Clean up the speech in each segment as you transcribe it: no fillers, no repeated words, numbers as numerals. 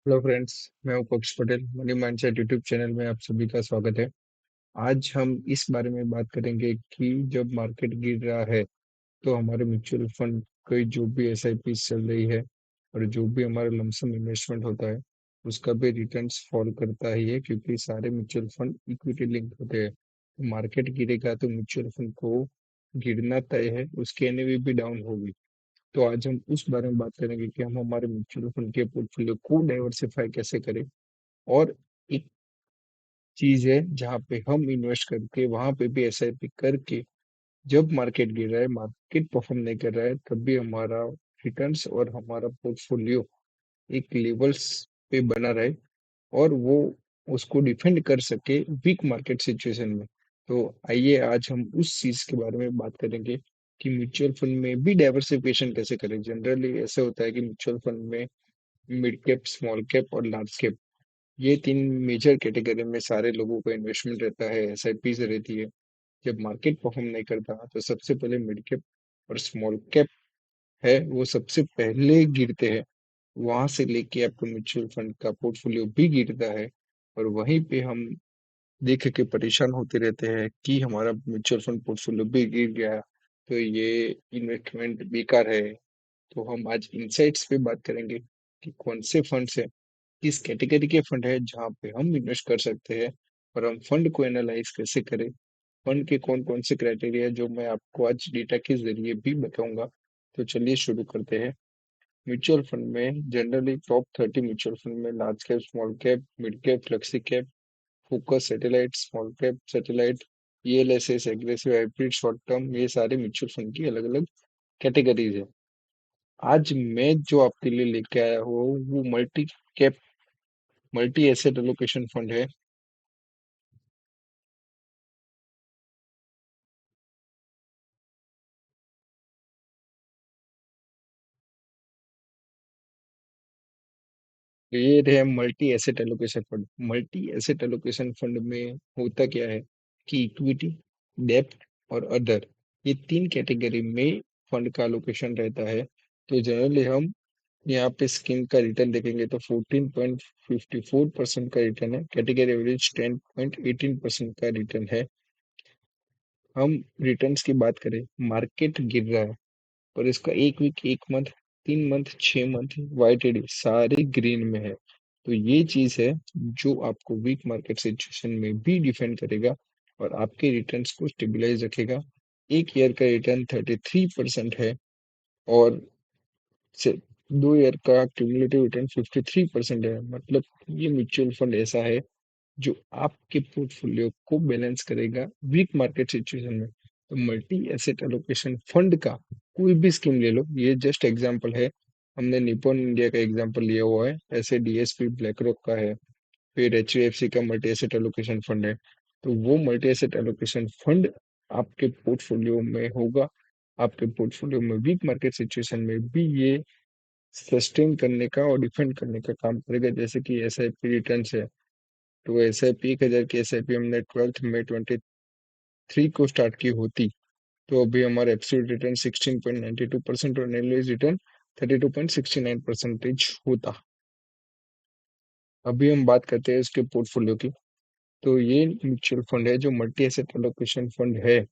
Hello friends. मैं हूं पक्ष Patel. Money mindset YouTube channel में आप सभी का स्वागत है। आज हम इस बारे में बात करेंगे कि जब मार्केट गिर रहा है तो हमारे म्यूचुअल फंड की जो भी एसआईपी चल रही है और जो भी हमारा लमसम इन्वेस्टमेंट होता है उसका भी रिटर्न्स फॉल करता ही है, क्योंकि सारे म्यूचुअल फंड इक्विटी लिंक होते हैं। मार्केट गिरेगा तो म्यूचुअल फंड को गिरना तय है, उसकी एनएवी भी डाउन होगी। तो आज हम उस बारे में बात करेंगे कि हम हमारे म्यूचुअल फंड के पोर्टफोलियो को डाइवर्सिफाई कैसे करें। और एक चीज है जहाँ पे हम इन्वेस्ट करके वहां पे भी एसआईपी करके जब मार्केट गिर रहा है, मार्केट परफॉर्म नहीं कर रहा है, तब भी हमारा रिटर्न्स और हमारा पोर्टफोलियो एक लेवल्स पे बना रहे और वो उसको डिफेंड कर सके वीक मार्केट सिचुएशन में। तो आइए आज हम उस चीज के बारे में बात करेंगे कि म्यूचुअल फंड में भी डाइवर्सिफिकेशन कैसे करें। जनरली ऐसे होता है कि म्यूचुअल फंड में मिड कैप, स्मॉल कैप और लार्ज कैप, ये तीन मेजर कैटेगरी में सारे लोगों का इन्वेस्टमेंट रहता है, एसआईपी से रहती है। जब मार्केट परफॉर्म नहीं करता तो सबसे पहले मिड कैप और स्मॉल कैप है वो सबसे पहले गिरते हैं। वहां से लेके आपको म्यूचुअल फंड का पोर्टफोलियो भी गिरता है और वहीं पे हम देख के परेशान होते रहते हैं कि हमारा म्यूचुअल फंड पोर्टफोलियो भी गिर गया, तो ये इन्वेस्टमेंट बेकार है। तो हम आज इनसाइट्स पे बात करेंगे कि कौन से फंड्स है, किस कैटेगरी के फंड है जहाँ पे हम इन्वेस्ट कर सकते हैं, और हम फंड को एनालाइज कैसे करें। फंड के कौन कौन से क्राइटेरिया है जो मैं आपको आज डेटा के जरिए भी बताऊंगा। तो चलिए शुरू करते हैं। म्यूचुअल फंड में जनरली टॉप 30 म्यूचुअल फंड में large cap, small cap, mid cap, flexi cap, focus, satellite, small cap satellite, ELSS, aggressive, hybrid, short term, ये सारे म्यूचुअल फंड की अलग अलग कैटेगरीज है। आज मैं जो आपके लिए लेके आया हूँ वो multi cap, multi asset allocation fund है। ये रहे multi asset allocation fund. Multi asset allocation fund में होता क्या है कि इक्विटी, डेब्ट और अदर, ये तीन कैटेगरी में फंड का एलोकेशन रहता है। तो जनरली हम यहाँ पे स्कीम का रिटर्न देखेंगे तो 14.54% का रिटर्न है। कैटेगरी एवरेज 10.18% का रिटर्न है। हम रिटर्न्स की बात करें, मार्केट गिर रहा है पर इसका एक वीक, एक मंथ, 3 मंथ, 6 मंथ वाईटीडी सारे ग्रीन में है। तो ये चीज है जो आपको वीक मार्केट सिचुएशन में भी डिफेंड करेगा और आपके रिटर्न्स को स्टेबलाइज रखेगा। एक ईयर का रिटर्न 33% है और से 2 ईयर का क्यूमुलेटिव रिटर्न 53% है। मतलब ये म्यूचुअल फंड ऐसा है जो आपके पोर्टफोलियो को बैलेंस करेगा वीक मार्केट सिचुएशन में। तो मल्टी एसेट एलोकेशन फंड का कोई भी स्कीम ले लो, ये जस्ट एग्जांपल है। हमने निपॉन इंडिया का एग्जांपल लिया हुआ है, ऐसे डीएसपी ब्लैक रॉक का है, फिर एचडीएफसी का मल्टी एसेट एलोकेशन फंड है। तो वो मल्टी एसेट एलोकेशन फंड आपके पोर्टफोलियो में होगा। आपके पोर्टफोलियो में वीक मार्केट सिचुएशन में भी ये सस्टेन करने का और डिफेंड करने का काम करेगा। जैसे कि एसआईपी रिटर्न है, तो एसआईपी 1,000 की एसआईपी हमने 12 मई 2023 को स्टार्ट की होती तो अभी हमारा एब्सोल्यूट रिटर्न 16.92% और एनुअलाइज रिटर्न 32.69% होता। अभी हम बात करते हैं इसके पोर्टफोलियो की। तो ये म्यूचुअल फंड है जो मल्टी एसेट एलोकेशन फंड है।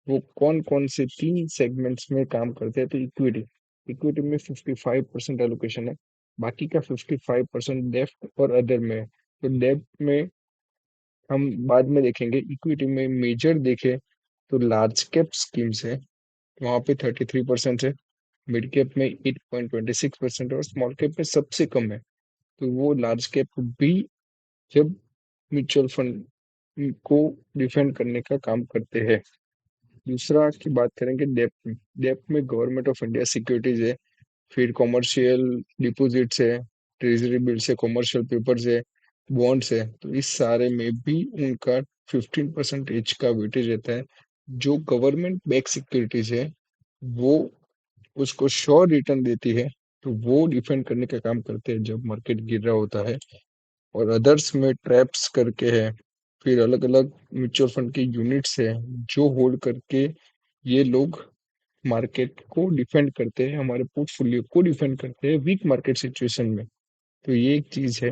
वो कौन कौन से तीन सेगमेंट्स में काम करते हैं। तो इक्विटी, इक्विटी में 55% एलोकेशन है, बाकी का 55% डेब्ट और अदर में है। तो डेब्ट में हम बाद में देखेंगे। इक्विटी में मेजर देखें तो लार्ज कैप स्कीम्स है, वहाँ पे 33% है, मिड कैप में 8.26% और स्मॉल कैप में सबसे कम है। तो वो लार्ज कैप भी जब म्यूचुअल फंड को डिफेंड करने का काम करते हैं। दूसरा की बात करेंगे डेप्थ में। डेप्थ में गवर्नमेंट ऑफ इंडिया सिक्योरिटीज है, फिर कॉमर्शियल डिपॉजिट्स है, ट्रेजरी बिल्स है, कॉमर्शियल पेपर्स है, बॉन्ड्स है। तो इस सारे में भी उनका 15% का वेटेज रहता है। जो गवर्नमेंट बैक सिक्योरिटीज है वो उसको श्योर रिटर्न देती है, तो वो डिफेंड करने का काम करते हैं जब मार्केट गिर रहा होता है। और अदर्स में ट्रैप्स करके है, फिर अलग अलग म्यूचुअल फंड के यूनिट्स है जो होल्ड करके ये लोग मार्केट को डिफेंड करते हैं, हमारे पोर्टफोलियो को डिफेंड करते हैं वीक मार्केट सिचुएशन में। तो ये एक चीज है।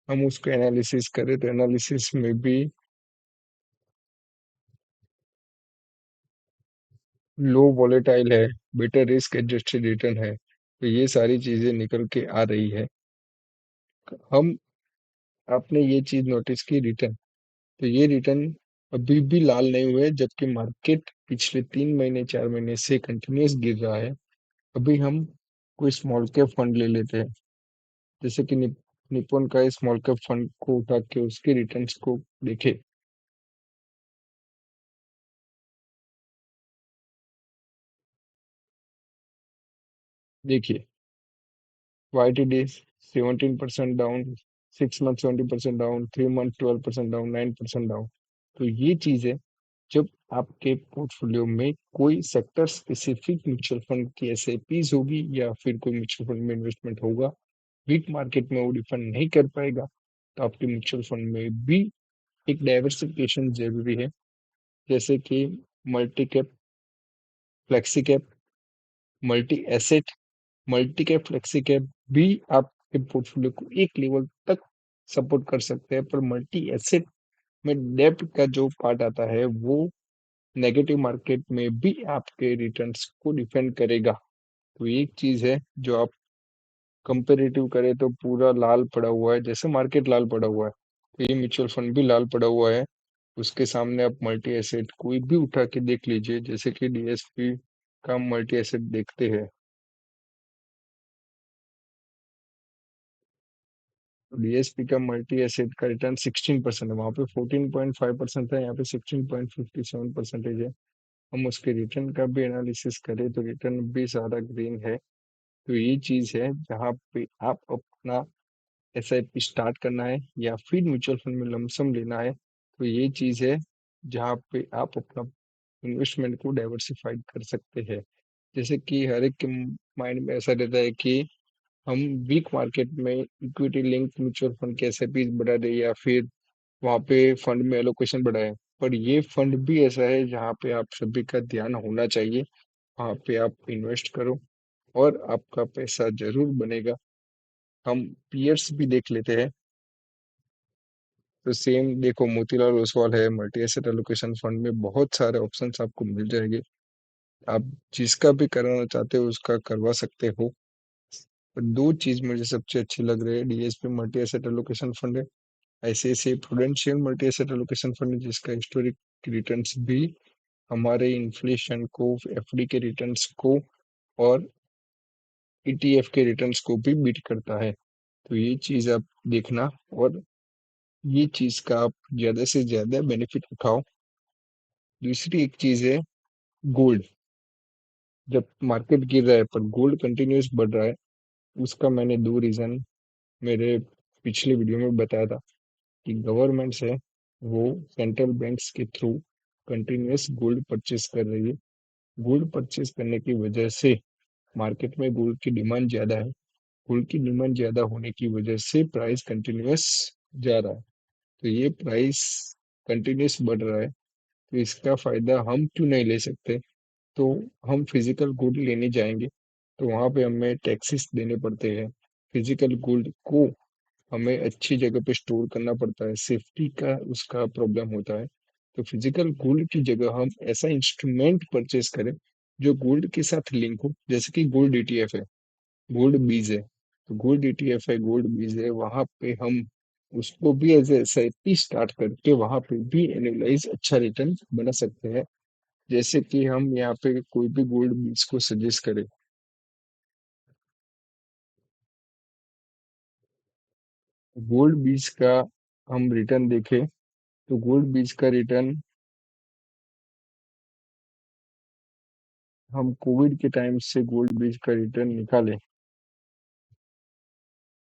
हम उसको एनालिसिस करें तो एनालिसिस में भी लो वॉलेटाइल है, बेटर रिस्क एडजस्टेड रिटर्न है, तो ये सारी चीजें निकल के आ रही है। हम आपने ये चीज नोटिस की, रिटर्न, तो ये रिटर्न अभी भी लाल नहीं हुए, जबकि मार्केट पिछले 3 महीने 4 महीने से कंटिन्यूस गिर रहा है। अभी हम कोई स्मॉल कैप फंड ले लेते हैं, जैसे कि निप्पॉन का स्मॉल कैप फंड को उठा के उसके रिटर्न्स को देखे। देखिए, YTD 17% down, 6 month 20% down, 3 month 12% down, 9% down. तो ये चीज है, जब आपके पोर्टफोलियो में कोई सेक्टर स्पेसिफिक म्यूचुअल फंड की एसआईपीज होगी या फिर कोई म्यूचुअल फंड में इन्वेस्टमेंट होगा, वीक मार्केट में वो डिफेंड नहीं कर पाएगा, तो आपके म्यूचुअल फंड में भी एक डाइवर्सिफिकेशन जरूरी है। जैसे कि multi cap, flexi cap, multi asset, multi cap, flexi cap भी आपके पोर्टफोलियो को एक लेवल तक सपोर्ट कर सकते हैं, पर मल्टी एसेट में डेब्ट का जो पार्ट आता है वो नेगेटिव मार्केट में भी आपके रिटर्न्स को डिफेंड करेगा। तो एक चीज है, जो आप कंपेरेटिव करें तो पूरा लाल पड़ा हुआ है, जैसे मार्केट लाल पड़ा हुआ है, तो ये म्यूचुअल फंड भी लाल पड़ा हुआ है। उसके सामने आप मल्टी एसेट कोई भी उठा के देख लीजिए, जैसे कि डीएसपी का मल्टी एसेट देखते हैं। डीएसपी का मल्टी एसेट का रिटर्न 16% है, वहां पे 14.5% है, यहाँ पे 16.57% है। हम उसके रिटर्न का भी एनालिसिस करें तो रिटर्न भी सारा ग्रीन है। तो ये चीज है जहाँ पे आप अपना एसआईपी स्टार्ट करना है या फिर म्यूचुअल फंड में लमसम लेना है, तो ये चीज है जहाँ पे आप अपना इन्वेस्टमेंट को डाइवर्सिफाइड कर सकते हैं। जैसे कि हर एक के माइंड में ऐसा रहता है कि हम वीक मार्केट में इक्विटी लिंक म्यूचुअल फंड के एसआईपी बढ़ा दे या फिर वहाँ पे फंड में एलोकेशन बढ़ाए, पर ये फंड भी ऐसा है जहाँ पे आप सभी का ध्यान होना चाहिए। वहाँ पे आप इन्वेस्ट करो और आपका पैसा जरूर बनेगा। हम पीयर्स भी देख लेते हैं, तो सेम देखो, मोतीलाल ओसवाल है, मल्टी एसेट एलोकेशन फंड में बहुत सारे ऑप्शंस आपको मिल जाएंगे। आप जिसका भी कराना चाहते हो उसका करवा सकते हो। पर दो चीज मुझे सबसे अच्छी लग रही है, DSP multi asset allocation fund है, ICICI Prudential multi asset allocation fund है, जिसका हिस्टोरिक रिटर्न्स भी हमारे इन्फ्लेशन को, एफडी के रिटर्न्स को और ETF के रिटर्न्स को भी बीट करता है। तो ये चीज आप देखना, और ये चीज का आप ज्यादा से ज्यादा बेनिफिट उठाओ। दूसरी एक चीज है, गोल्ड। जब मार्केट गिर रहा है पर गोल्ड कंटिन्यूस बढ़ रहा है, उसका मैंने दो रीजन मेरे पिछले वीडियो में बताया था, कि गवर्नमेंट्स है वो सेंट्रल बैंक्स के थ्रू कंटिन्यूस गोल्ड परचेस कर रही है। गोल्ड परचेस करने की वजह से मार्केट में गोल्ड की डिमांड ज्यादा है। गोल्ड की डिमांड ज्यादा होने की वजह से प्राइस कंटिन्यूस जा रहा है। तो ये प्राइस कंटिन्यूस बढ़ रहा है, तो इसका फायदा हम क्यों नहीं ले सकते। तो हम फिजिकल गोल्ड लेने जाएंगे तो वहां पे हमें टैक्सेस देने पड़ते हैं। फिजिकल गोल्ड को हमें अच्छी जगह पे स्टोर करना पड़ता है, सेफ्टी का उसका प्रॉब्लम होता है। तो फिजिकल गोल्ड की जगह हम ऐसा इंस्ट्रूमेंट परचेस करें जो गोल्ड के साथ लिंक हो, जैसे कि गोल्ड ETF है, गोल्ड बीज है। तो गोल्ड ETF है, गोल्ड बीज है, वहां पे हम उसको भी एज SIP स्टार्ट करके वहां पे भी एनुअलाइज अच्छा रिटर्न बना सकते हैं। जैसे कि हम यहाँ पे कोई भी गोल्ड बीज को सजेस्ट करें, गोल्ड बीज का हम रिटर्न देखें, तो गोल्ड बीज का रिटर्न हम कोविड के टाइम से गोल्ड बीज का रिटर्न निकालें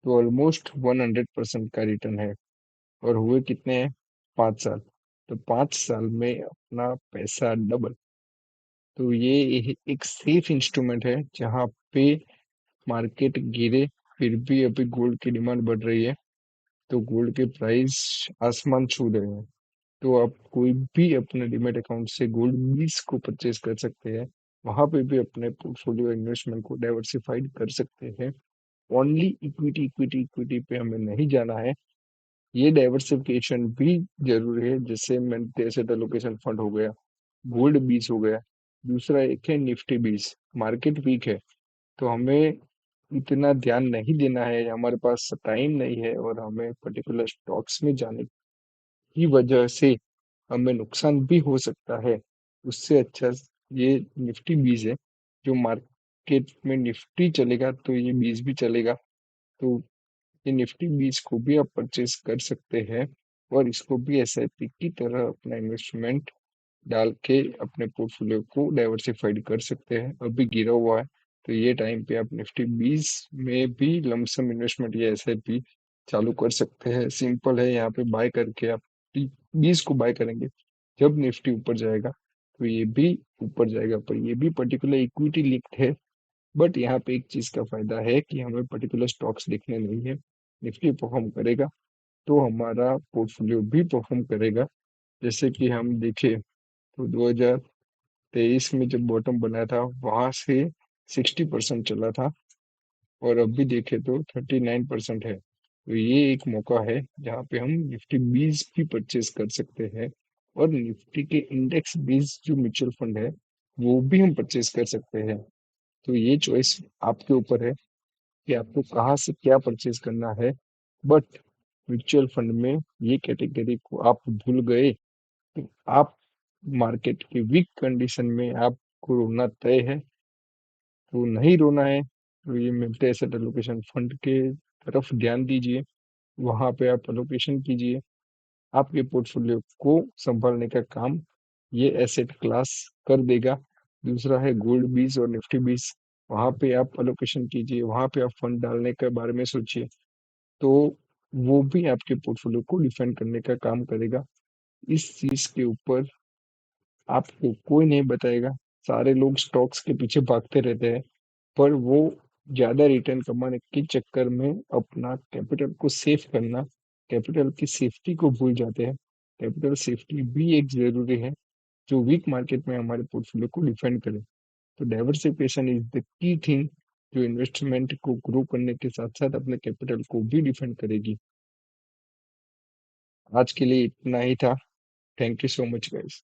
तो ऑलमोस्ट 100% का रिटर्न है। और हुए कितने हैं, 5 साल। तो 5 साल में अपना पैसा डबल। तो ये एक सेफ इंस्ट्रूमेंट है, जहाँ पे मार्केट गिरे फिर भी अभी गोल्ड की डिमांड बढ़ रही है, तो गोल्ड के प्राइस आसमान छू रहे हैं। तो आप कोई भी अपने डिमेट अकाउंट से गोल्ड बीज को परचेज कर सकते हैं, वहां पे भी अपने पोर्टफोलियो इन्वेस्टमेंट को डाइवर्सिफाइड कर सकते हैं। ओनली इक्विटी इक्विटी इक्विटी पे हमें नहीं जाना है। ये डाइवर्सिफिकेशन भी जरूरी है, जैसे मैंने एसेट एलोकेशन फंड हो गया, गोल्ड बीज हो गया। दूसरा एक है निफ्टी बीज। मार्केट वीक है तो हमें इतना ध्यान नहीं देना है, हमारे पास टाइम नहीं है और हमें पर्टिकुलर स्टॉक्स में जाने की वजह से हमें नुकसान भी हो सकता है। उससे अच्छा ये निफ्टी बीज है। जो मार्केट में निफ्टी चलेगा तो ये बीज भी चलेगा। तो ये निफ्टी बीज को भी आप परचेज कर सकते हैं और इसको भी एसआईपी की तरह अपना इन्वेस्टमेंट डाल के अपने पोर्टफोलियो को डाइवर्सिफाइड कर सकते हैं। अभी गिरा हुआ है तो ये टाइम पे आप निफ्टी 20 में भी लमसम इन्वेस्टमेंट या एसआईपी चालू कर सकते हैं। सिंपल है, यहाँ पे बाय करके आप 20 को बाय करेंगे, जब निफ्टी ऊपर जाएगा तो ये भी ऊपर जाएगा। पर ये भी पर्टिकुलर इक्विटी लिंक्ड है। बट यहाँ पे एक चीज का फायदा है कि हमें पर्टिकुलर स्टॉक्स देखने नहीं है। निफ्टी परफॉर्म करेगा तो हमारा पोर्टफोलियो भी परफॉर्म करेगा। जैसे कि हम देखें तो 2023 में जब बॉटम बना था वहां से 60% चला था और अभी देखे तो 39% है। तो ये एक मौका है जहाँ पे हम निफ्टी 20 भी परचेज कर सकते हैं और निफ्टी के इंडेक्स बेस्ड जो म्यूचुअल फंड है वो भी हम परचेज कर सकते हैं। तो ये चॉइस आपके ऊपर है कि आपको कहाँ से क्या परचेज करना है। बट म्यूचुअल फंड में ये कैटेगरी को आप भूल गए तो आप मार्केट की वीक कंडीशन में आपको रोना तय है। तो नहीं रोना है तो ये मिलते एसेट एलोकेशन फंड के तरफ ध्यान दीजिए, वहां पे आप एलोकेशन कीजिए। आपके पोर्टफोलियो को संभालने का काम ये एसेट क्लास कर देगा। दूसरा है गोल्ड बीज और निफ्टी बीज, वहां पे आप एलोकेशन कीजिए, वहां पे आप फंड डालने के बारे में सोचिए। तो वो भी आपके पोर्टफोलियो को डिफेंड करने का काम करेगा। इस चीज के ऊपर आपको कोई नहीं बताएगा। सारे लोग स्टॉक्स के पीछे भागते रहते हैं पर वो ज्यादा रिटर्न कमाने के चक्कर में अपना कैपिटल को सेफ करना, कैपिटल की सेफ्टी को भूल जाते हैं। कैपिटल सेफ्टी भी एक जरूरी है जो वीक मार्केट में हमारे पोर्टफोलियो को डिफेंड करे। तो diversification is the key thing जो इन्वेस्टमेंट को ग्रो करने के साथ साथ अपने कैपिटल को भी डिफेंड करेगी। आज के लिए इतना ही था। Thank you so much guys.